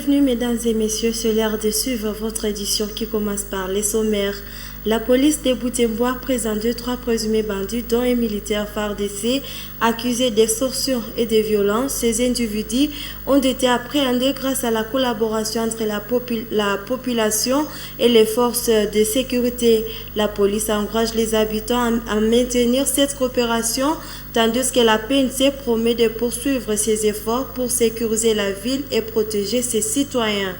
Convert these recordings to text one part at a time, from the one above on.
Bienvenue mesdames et messieurs, c'est l'heure de suivre votre édition qui commence par les sommaires. La police de Butembo a présenté 3 présumés bandits dont un militaire FARDC accusé d'extorsion et de violence. Ces individus ont été appréhendés grâce à la collaboration entre la population et les forces de sécurité. La police encourage les habitants à maintenir cette coopération tandis que la PNC promet de poursuivre ses efforts pour sécuriser la ville et protéger ses citoyens.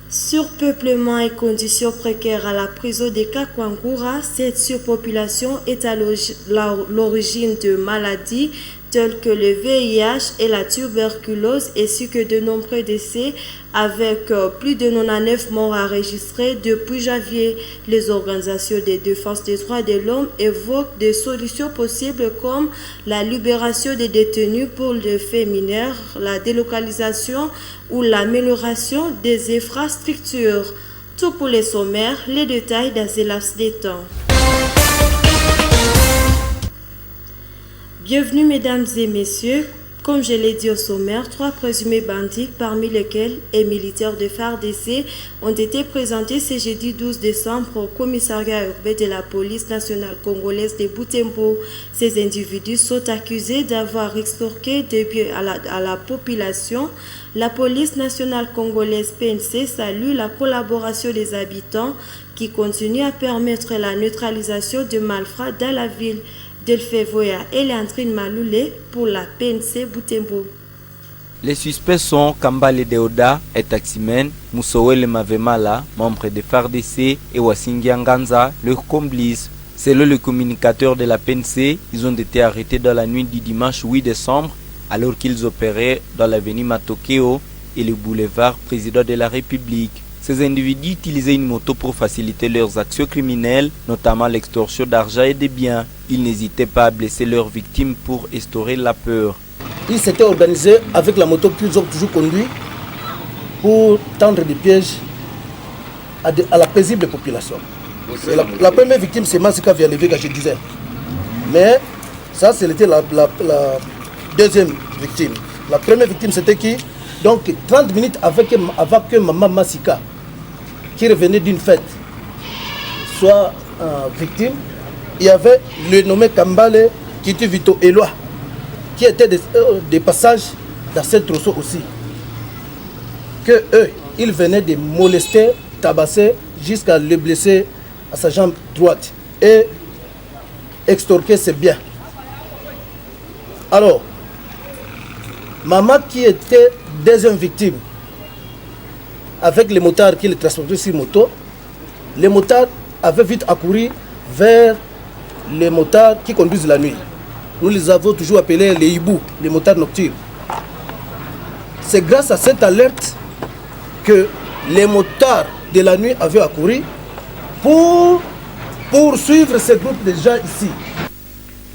Surpeuplement et conditions précaires à la prison de Kakwangura, cette surpopulation est à l'origine de maladies telles que le VIH et la tuberculose, ainsi que de nombreux décès avec plus de 99 morts enregistrés depuis janvier. Les organisations de défense des droits de l'homme évoquent des solutions possibles comme la libération des détenus pour les faits mineurs, la délocalisation ou l'amélioration des infrastructures. Tout pour les sommaires, les détails dans ce laps de temps. Bienvenue mesdames et messieurs. Comme je l'ai dit au sommaire, 3 présumés bandits, parmi lesquels un militaire de FARDC, ont été présentés ce jeudi 12 décembre au commissariat urbain de la police nationale congolaise de Butembo. Ces individus sont accusés d'avoir extorqué des biens à la population. La police nationale congolaise PNC salue la collaboration des habitants qui continue à permettre la neutralisation de malfrats dans la ville. Delphé Voya et Léandrine Maloulé pour la PNC Butembo. Les suspects sont Kambale Deoda et taximen, Moussoele Mavemala, membre de FARDC, et Wasingi Nganza, leur complice. Selon le communicateur de la PNC, ils ont été arrêtés dans la nuit du dimanche 8 décembre alors qu'ils opéraient dans l'avenue Matokeo et le boulevard Président de la République. Ces individus utilisaient une moto pour faciliter leurs actions criminelles, notamment l'extorsion d'argent et de biens. Ils n'hésitaient pas à blesser leurs victimes pour instaurer la peur. Ils s'étaient organisés avec la moto qu'ils ont toujours conduite pour tendre des pièges à la paisible population. La première victime, c'est Masika Vialévé, je disais. Mais ça, c'était la deuxième victime. La première victime, c'était qui? Donc 30 minutes avant que maman Masika, qui revenait d'une fête, soit victime, il y avait le nommé Kambale Kiti Vito Eloi, qui était des passages dans cette trousseau aussi. Que eux, ils venaient de molester, tabasser, jusqu'à le blesser à sa jambe droite et extorquer ses biens. Alors, maman qui était deuxième victime, avec les motards qui les transportaient sur moto, les motards avaient vite accouru vers les motards qui conduisent la nuit. Nous les avons toujours appelés les hiboux, les motards nocturnes. C'est grâce à cette alerte que les motards de la nuit avaient accouru pour poursuivre ce groupe de gens ici.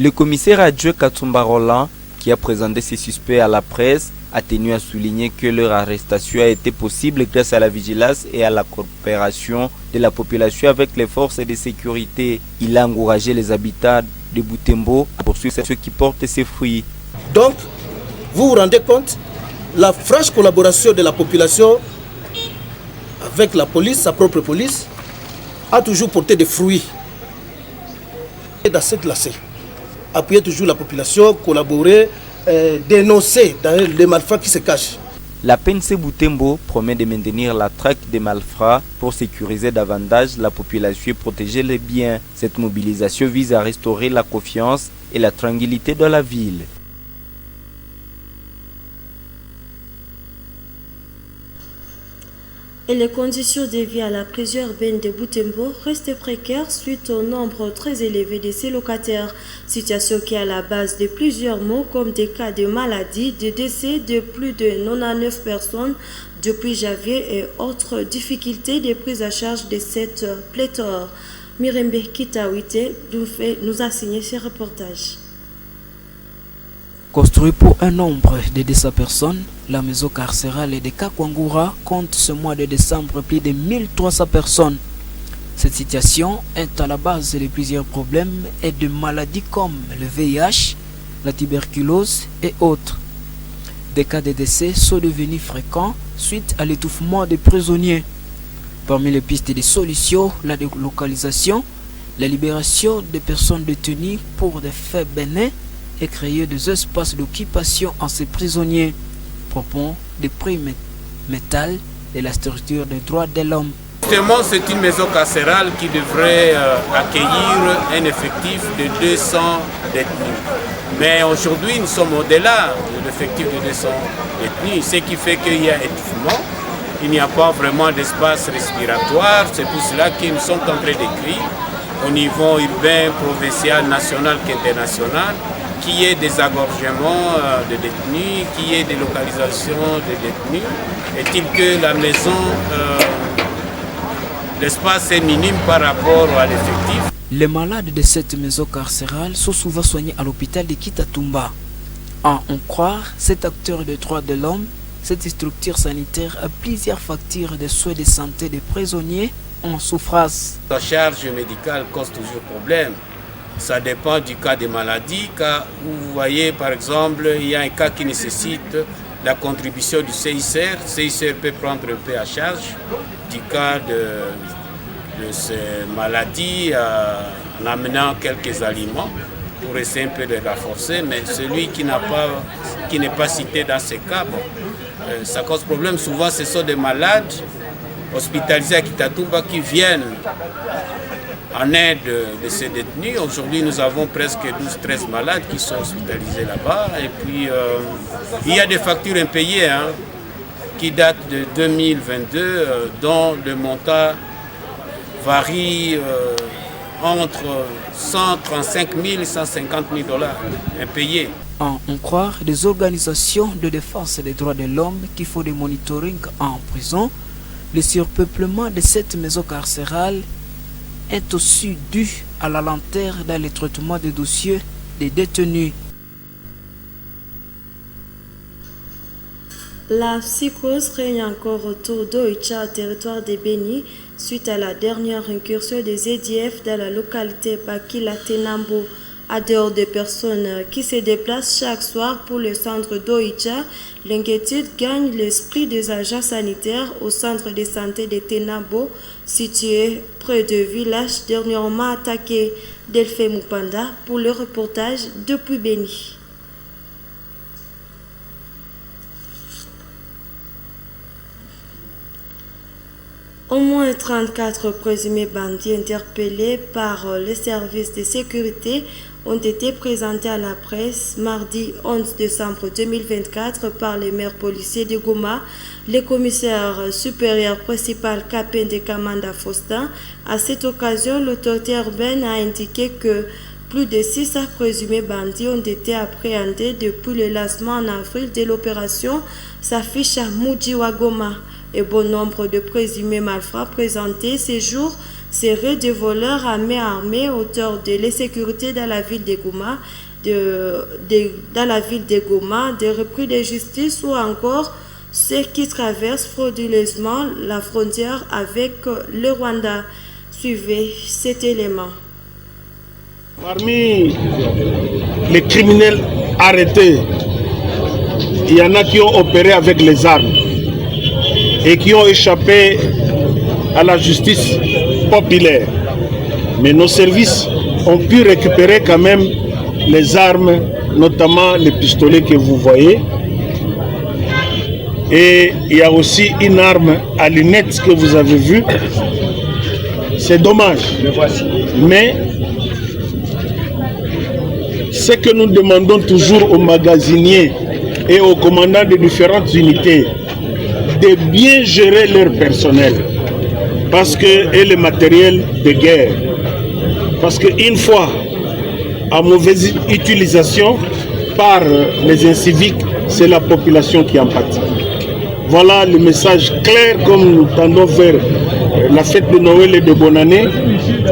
Le commissaire adjoint Katsumba Roland, qui a présenté ses suspects à la presse, a tenu à souligner que leur arrestation a été possible grâce à la vigilance et à la coopération de la population avec les forces de sécurité. Il a encouragé les habitants de Butembo à poursuivre ce qui porte ses fruits. Donc, vous vous rendez compte, la franche collaboration de la population avec la police, sa propre police, a toujours porté des fruits. Et dans cette lacée, appuyer toujours la population, collaborer, dénoncer les malfrats qui se cachent. La PNC Butembo promet de maintenir la traque des malfrats pour sécuriser davantage la population et protéger les biens. Cette mobilisation vise à restaurer la confiance et la tranquillité dans la ville. Et les conditions de vie à la prison urbaine de Butembo restent précaires suite au nombre très élevé de ses locataires. Situation qui est à la base de plusieurs maux comme des cas de maladie, de décès de plus de 99 personnes depuis janvier et autres difficultés de prise à charge de cette pléthore. Mirembe Kitawite nous a signé ce reportage. Construit pour un nombre de 200 personnes, la maison carcérale de Kakwangura compte ce mois de décembre plus de 1300 personnes. Cette situation est à la base de plusieurs problèmes et de maladies comme le VIH, la tuberculose et autres. Des cas de décès sont devenus fréquents suite à l'étouffement des prisonniers. Parmi les pistes de solutions, la délocalisation, la libération des personnes détenues pour des faits bénins et créer des espaces d'occupation en ces prisonniers. Propos de prix métal de la structure des droits de l'homme. Justement, c'est une maison carcérale qui devrait accueillir un effectif de 200 détenus. Mais aujourd'hui, nous sommes au-delà de l'effectif de 200 détenus, ce qui fait qu'il y a étouffement. Il n'y a pas vraiment d'espace respiratoire. C'est pour cela que nous sommes en train d'écrire au niveau urbain, provincial, national qu'international, qu'il y ait des agorgements de détenus, qu'il y ait des localisations de détenus. Est-il que la maison, l'espace est minime par rapport à l'effectif? Les malades de cette maison carcérale sont souvent soignés à l'hôpital de Kitatumba. À en croire, cet acteur des droits de l'homme, cette structure sanitaire a plusieurs factures de soins de santé des prisonniers en souffrance. La charge médicale cause toujours problème. Ça dépend du cas des maladies. Car vous voyez, par exemple, il y a un cas qui nécessite la contribution du CICR. Le CICR peut prendre un peu à charge du cas de ces maladies en amenant quelques aliments pour essayer un peu de la forcer. Mais celui qui n'est pas cité dans ces cas, ça cause problème. Souvent, ce sont des malades hospitalisés à Kitatumba qui viennent en aide de ces détenus. Aujourd'hui, nous avons presque 12-13 malades qui sont hospitalisés là-bas. Et puis, il y a des factures impayées qui datent de 2022, dont le montant varie entre 135 000 et 150 000 dollars impayés. En croire des organisations de défense des droits de l'homme qui font des monitoring en prison, le surpeuplement de cette maison carcérale est aussi dû à la lenteur dans le traitement des dossiers des détenus. La psychose règne encore autour d'Oicha, territoire de Béni, suite à la dernière incursion des EDF dans la localité Bakila Tenambo. À dehors des personnes qui se déplacent chaque soir pour le centre d'Oicha, l'inquiétude gagne l'esprit des agents sanitaires au centre de santé de Tenambo, situé près du village dernièrement attaqué. Delphine Mupanda pour le reportage depuis Béni. Au moins 34 présumés bandits interpellés par les services de sécurité ont été présentés à la presse mardi 11 décembre 2024 par les maires policiers de Goma, le commissaire supérieur principal Capin de Kamanda Faustin. À cette occasion, l'autorité urbaine a indiqué que plus de 600 présumés bandits ont été appréhendés depuis le lancement en avril de l'opération s'affiche à Mujiwa Goma. Et bon nombre de présumés malfrats présentés ces jours seraient des voleurs à main armée, auteurs de l'insécurité dans la ville de Goma, des repris de justice ou encore ceux qui traversent frauduleusement la frontière avec le Rwanda. Suivez cet élément. Parmi les criminels arrêtés, il y en a qui ont opéré avec les armes et qui ont échappé à la justice populaire. Mais nos services ont pu récupérer quand même les armes, notamment les pistolets que vous voyez. Et il y a aussi une arme à lunettes que vous avez vue. C'est dommage. Mais ce que nous demandons toujours aux magasiniers et aux commandants de différentes unités, de bien gérer leur personnel et le matériel de guerre. Parce qu'une fois à mauvaise utilisation par les inciviques, c'est la population qui en pâtit. Voilà le message clair comme nous tendons vers la fête de Noël et de bonne année.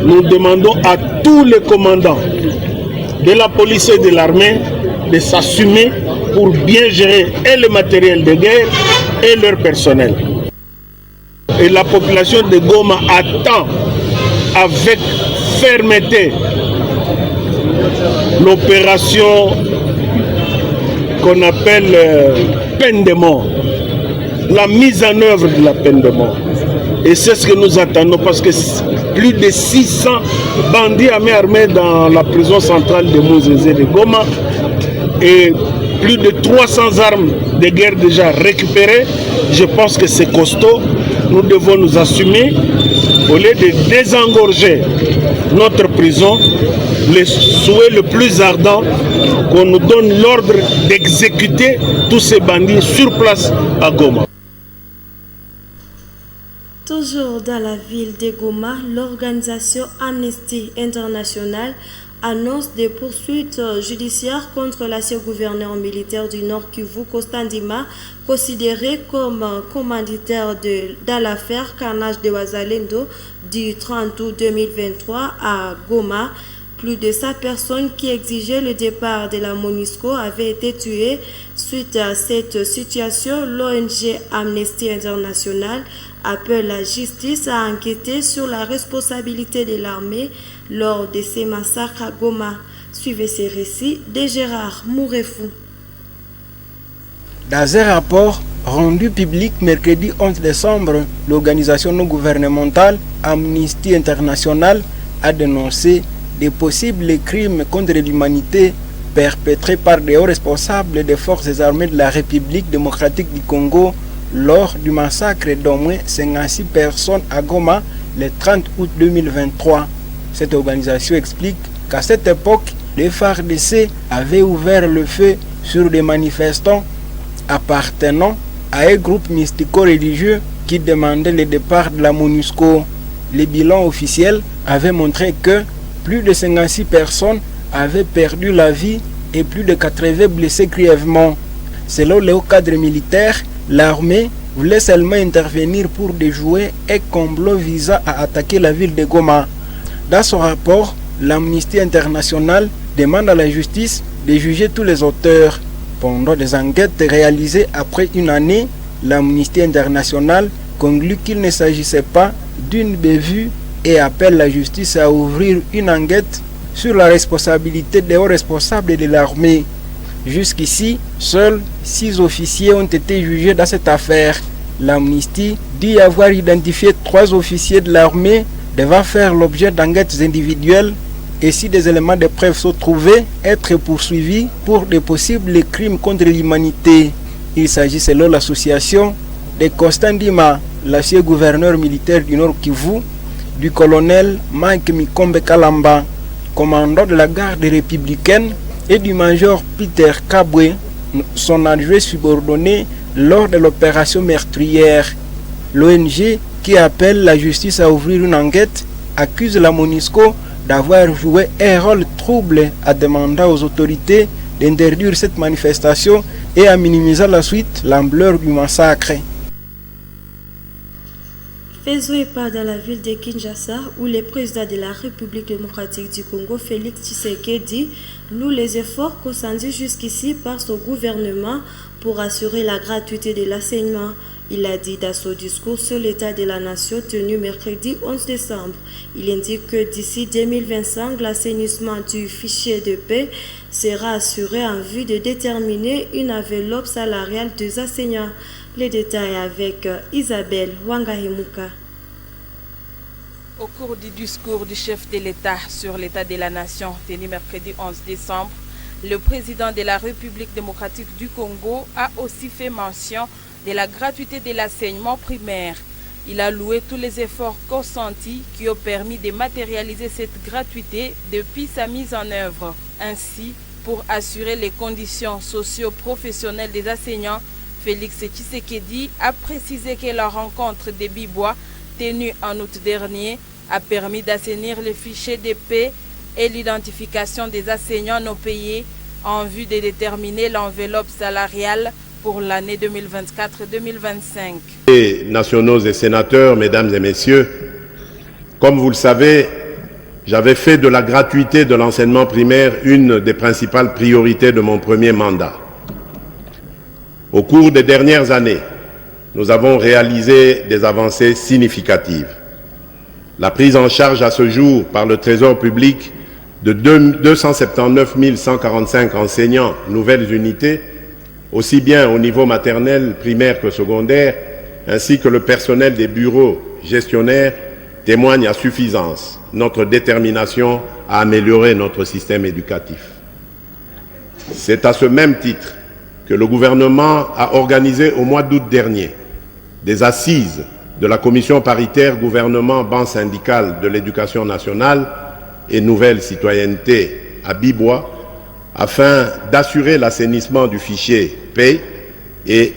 Nous demandons à tous les commandants de la police et de l'armée de s'assumer pour bien gérer et le matériel de guerre et leur personnel. Et la population de Goma attend avec fermeté l'opération qu'on appelle peine de mort, la mise en œuvre de la peine de mort. Et c'est ce que nous attendons parce que plus de 600 bandits à main armée dans la prison centrale de Mouzézé de Goma et plus de 300 armes de guerre déjà récupérées. Je pense que c'est costaud. Nous devons nous assumer. Au lieu de désengorger notre prison, le souhait le plus ardent, qu'on nous donne l'ordre d'exécuter tous ces bandits sur place à Goma. Toujours dans la ville de Goma, l'organisation Amnesty International annonce des poursuites judiciaires contre l'ancien gouverneur militaire du Nord Kivu, Kostandima, considéré comme commanditaire dans l'affaire Carnage de Wazalendo du 30 août 2023 à Goma. Plus de 100 personnes qui exigeaient le départ de la MONUSCO avaient été tuées. Suite à cette situation, l'ONG Amnesty International appelle la justice à enquêter sur la responsabilité de l'armée lors de ces massacres à Goma. Suivez ces récits de Gérard Mourefou. Dans un rapport rendu public mercredi 11 décembre, l'organisation non gouvernementale Amnesty International a dénoncé des possibles crimes contre l'humanité perpétrés par des hauts responsables des forces armées de la République démocratique du Congo lors du massacre d'au moins 56 personnes à Goma le 30 août 2023. Cette organisation explique qu'à cette époque, les FARDC avaient ouvert le feu sur des manifestants appartenant à un groupe mystico-religieux qui demandait le départ de la MONUSCO. Les bilans officiels avaient montré que plus de 56 personnes avaient perdu la vie et plus de 80 blessés grièvement. Selon les hauts cadres militaires, l'armée voulait seulement intervenir pour déjouer un complot visant à attaquer la ville de Goma. Dans son rapport, l'Amnesty International demande à la justice de juger tous les auteurs. Pendant des enquêtes réalisées après une année, l'Amnesty International conclut qu'il ne s'agissait pas d'une bévue et appelle la justice à ouvrir une enquête sur la responsabilité des hauts responsables de l'armée. Jusqu'ici, seuls 6 officiers ont été jugés dans cette affaire. L'Amnesty dit avoir identifié 3 officiers de l'armée devant faire l'objet d'enquêtes individuelles et si des éléments de preuve sont trouvés, être poursuivis pour de possibles crimes contre l'humanité. Il s'agit selon l'association de Kostandima, l'ancien gouverneur militaire du Nord Kivu, du colonel Mike Mikombe Kalamba, commandant de la garde républicaine, et du major Peter Kabwe, son adjoint subordonné lors de l'opération meurtrière. L'ONG, qui appelle la justice à ouvrir une enquête, accuse la MONUSCO d'avoir joué un rôle trouble en demandant aux autorités d'interdire cette manifestation et à minimiser la suite l'ampleur du massacre. Faisons pas dans la ville de Kinshasa où le président de la République démocratique du Congo, Félix Tshisekedi, loue les efforts consentis jusqu'ici par son gouvernement pour assurer la gratuité de l'enseignement. Il a dit dans son discours sur l'état de la nation tenu mercredi 11 décembre. Il indique que d'ici 2025, l'assainissement du fichier de paix sera assuré en vue de déterminer une enveloppe salariale des enseignants. Les détails avec Isabelle Wangahimuka. Au cours du discours du chef de l'État sur l'état de la nation tenu mercredi 11 décembre, le président de la République démocratique du Congo a aussi fait mention de la gratuité de l'enseignement primaire. Il a loué tous les efforts consentis qui ont permis de matérialiser cette gratuité depuis sa mise en œuvre. Ainsi, pour assurer les conditions socio-professionnelles des enseignants, Félix Tshisekedi a précisé que la rencontre des Bibois, tenue en août dernier, a permis d'assainir le fichier de paix et l'identification des enseignants non payés en vue de déterminer l'enveloppe salariale pour l'année 2024-2025. Nationaux et sénateurs, mesdames et messieurs, comme vous le savez, j'avais fait de la gratuité de l'enseignement primaire une des principales priorités de mon premier mandat. Au cours des dernières années, nous avons réalisé des avancées significatives. La prise en charge à ce jour par le Trésor public de 279 145 enseignants nouvelles unités aussi bien au niveau maternel, primaire que secondaire, ainsi que le personnel des bureaux gestionnaires, témoignent à suffisance notre détermination à améliorer notre système éducatif. C'est à ce même titre que le gouvernement a organisé au mois d'août dernier des assises de la commission paritaire gouvernement-banque syndicale de l'éducation nationale et nouvelle citoyenneté à Bibois afin d'assurer l'assainissement du fichier PAY et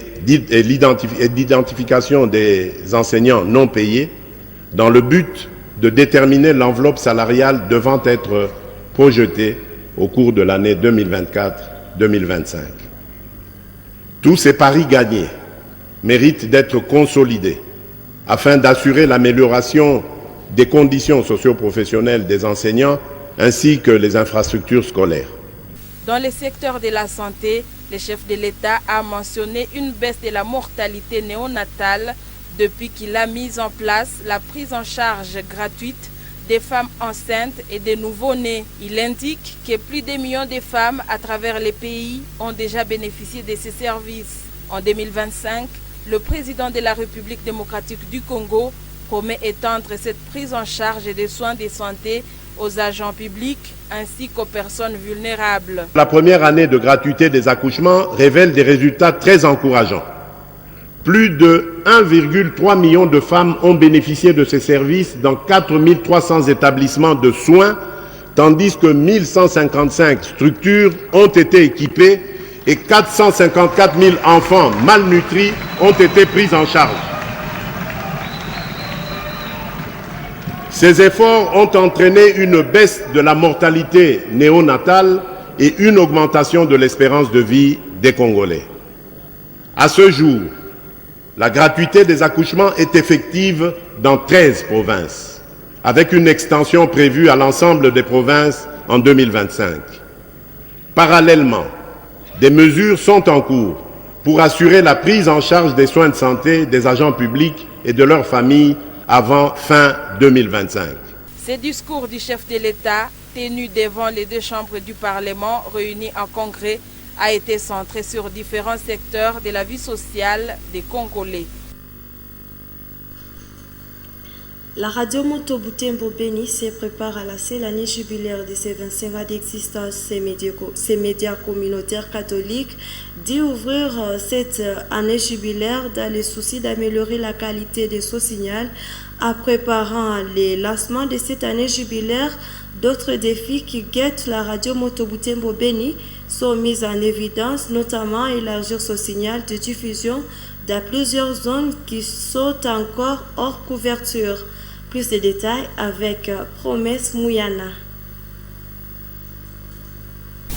l'identification des enseignants non payés dans le but de déterminer l'enveloppe salariale devant être projetée au cours de l'année 2024-2025. Tous ces paris gagnés méritent d'être consolidés afin d'assurer l'amélioration des conditions socio-professionnelles des enseignants ainsi que les infrastructures scolaires. Dans le secteur de la santé, le chef de l'État a mentionné une baisse de la mortalité néonatale depuis qu'il a mis en place la prise en charge gratuite des femmes enceintes et des nouveau-nés. Il indique que plus de millions de femmes à travers les pays ont déjà bénéficié de ces services. En 2025, le président de la République démocratique du Congo promet étendre cette prise en charge des soins de santé aux agents publics ainsi qu'aux personnes vulnérables. La première année de gratuité des accouchements révèle des résultats très encourageants. Plus de 1,3 million de femmes ont bénéficié de ces services dans 4300 établissements de soins, tandis que 1155 structures ont été équipées et 454 000 enfants malnutris ont été pris en charge. Ces efforts ont entraîné une baisse de la mortalité néonatale et une augmentation de l'espérance de vie des Congolais. À ce jour, la gratuité des accouchements est effective dans 13 provinces, avec une extension prévue à l'ensemble des provinces en 2025. Parallèlement, des mesures sont en cours pour assurer la prise en charge des soins de santé des agents publics et de leurs familles avant fin 2025. Ce discours du chef de l'État, tenu devant les deux chambres du Parlement réunies en congrès, a été centré sur différents secteurs de la vie sociale des Congolais. La radio Moto Butembo Beni se prépare à la seule année jubilaire de ses 25 ans d'existence. Ces médias communautaires catholiques dit ouvrir cette année jubilaire dans le souci d'améliorer la qualité de son signal en préparant les lancements de cette année jubilaire. D'autres défis qui guettent la radio Moto Butembo Beni sont mis en évidence, notamment élargir son signal de diffusion dans plusieurs zones qui sont encore hors couverture. Plus de détails avec Promesse Mouyana.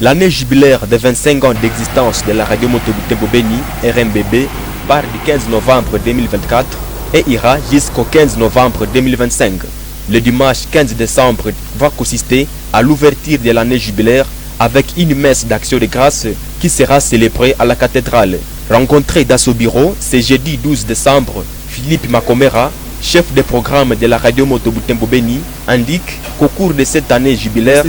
L'année jubilaire de 25 ans d'existence de la radio Moto Butembo Beni, RMBB, part du 15 novembre 2024 et ira jusqu'au 15 novembre 2025. Le dimanche 15 décembre va consister à l'ouverture de l'année jubilaire avec une messe d'action de grâce qui sera célébrée à la cathédrale. Rencontré dans son bureau ce jeudi 12 décembre, Philippe Makomera, chef de programme de la radio Moto Butembo Beni, indique qu'au cours de cette année jubilaire,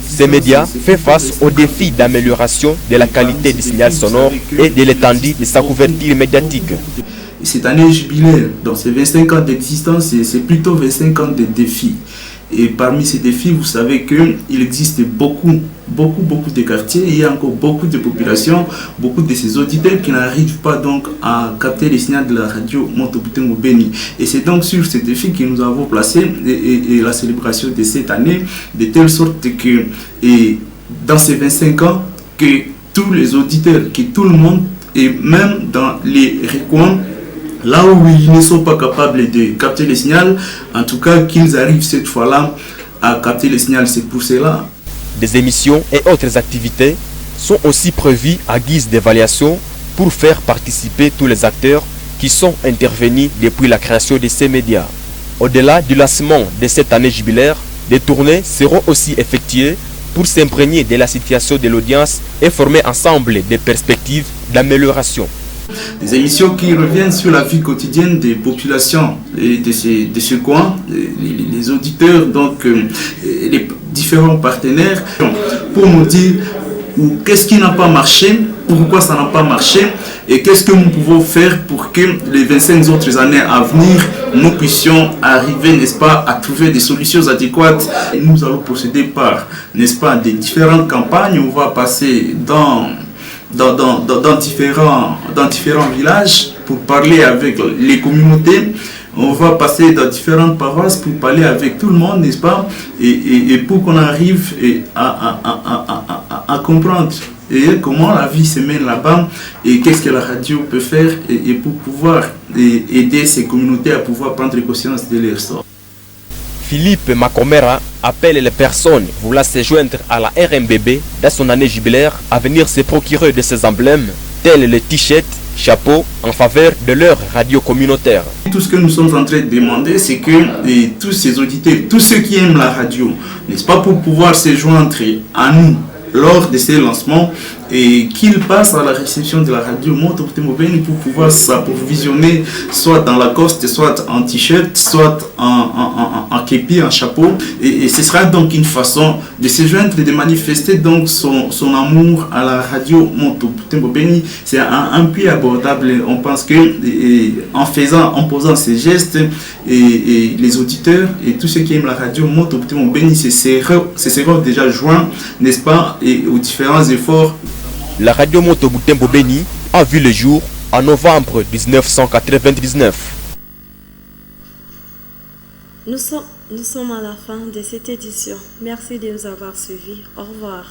ces médias font face aux défis d'amélioration de la qualité du signal sonore et de l'étendue de sa couverture médiatique. Cette année jubilaire, dans ces 25 ans d'existence, c'est plutôt 25 ans de défis. Et parmi ces défis, vous savez qu'il existe beaucoup de quartiers, il y a encore beaucoup de populations, beaucoup de ces auditeurs qui n'arrivent pas donc à capter les signaux de la radio Moto Butembo Beni. Et c'est donc sur ces défis que nous avons placé et la célébration de cette année, de telle sorte que dans ces 25 ans, que tous les auditeurs, que tout le monde, et même dans les recoins, là où ils ne sont pas capables de capter les signaux, en tout cas qu'ils arrivent cette fois-là à capter les signaux. C'est pour cela. Des émissions et autres activités sont aussi prévues à guise d'évaluation pour faire participer tous les acteurs qui sont intervenus depuis la création de ces médias. Au-delà du lancement de cette année jubilaire, des tournées seront aussi effectuées pour s'imprégner de la situation de l'audience et former ensemble des perspectives d'amélioration. Des émissions qui reviennent sur la vie quotidienne des populations de ce coin, les auditeurs, donc les différents partenaires, pour nous dire qu'est-ce qui n'a pas marché, pourquoi ça n'a pas marché et qu'est-ce que nous pouvons faire pour que les 25 autres années à venir, nous puissions arriver, n'est-ce pas, à trouver des solutions adéquates. Et nous allons procéder par, n'est-ce pas, des différentes campagnes. On va passer dans différents villages pour parler avec les communautés. On va passer dans différentes paroisses pour parler avec tout le monde, n'est-ce pas, et pour qu'on arrive à comprendre et comment la vie se mène là-bas et qu'est-ce que la radio peut faire et pour pouvoir aider ces communautés à pouvoir prendre conscience de leur sort. Philippe Macomera appelle les personnes voulant se joindre à la RMBB dans son année jubilaire à venir se procurer de ces emblèmes tels les t-shirts, chapeaux en faveur de leur radio communautaire. Tout ce que nous sommes en train de demander, c'est que tous ces auditeurs, tous ceux qui aiment la radio, n'est-ce pas, pour pouvoir se joindre à nous lors de ces lancements et qu'ils passent à la réception de la radio Moto Butembo Beni pour pouvoir s'approvisionner soit dans la coste, soit en t-shirt, soit en képi, en chapeau. Et ce sera donc une façon de se joindre et de manifester donc son amour à la radio Moto Butembo Beni. C'est un prix abordable. On pense que en posant ces gestes, et les auditeurs et tous ceux qui aiment la radio Moto Butembo Beni se seront déjà joints, n'est-ce pas, et aux différents efforts. La radio Moto Butembo Beni a vu le jour en novembre 1999. Nous sommes à la fin de cette édition. Merci de nous avoir suivis. Au revoir.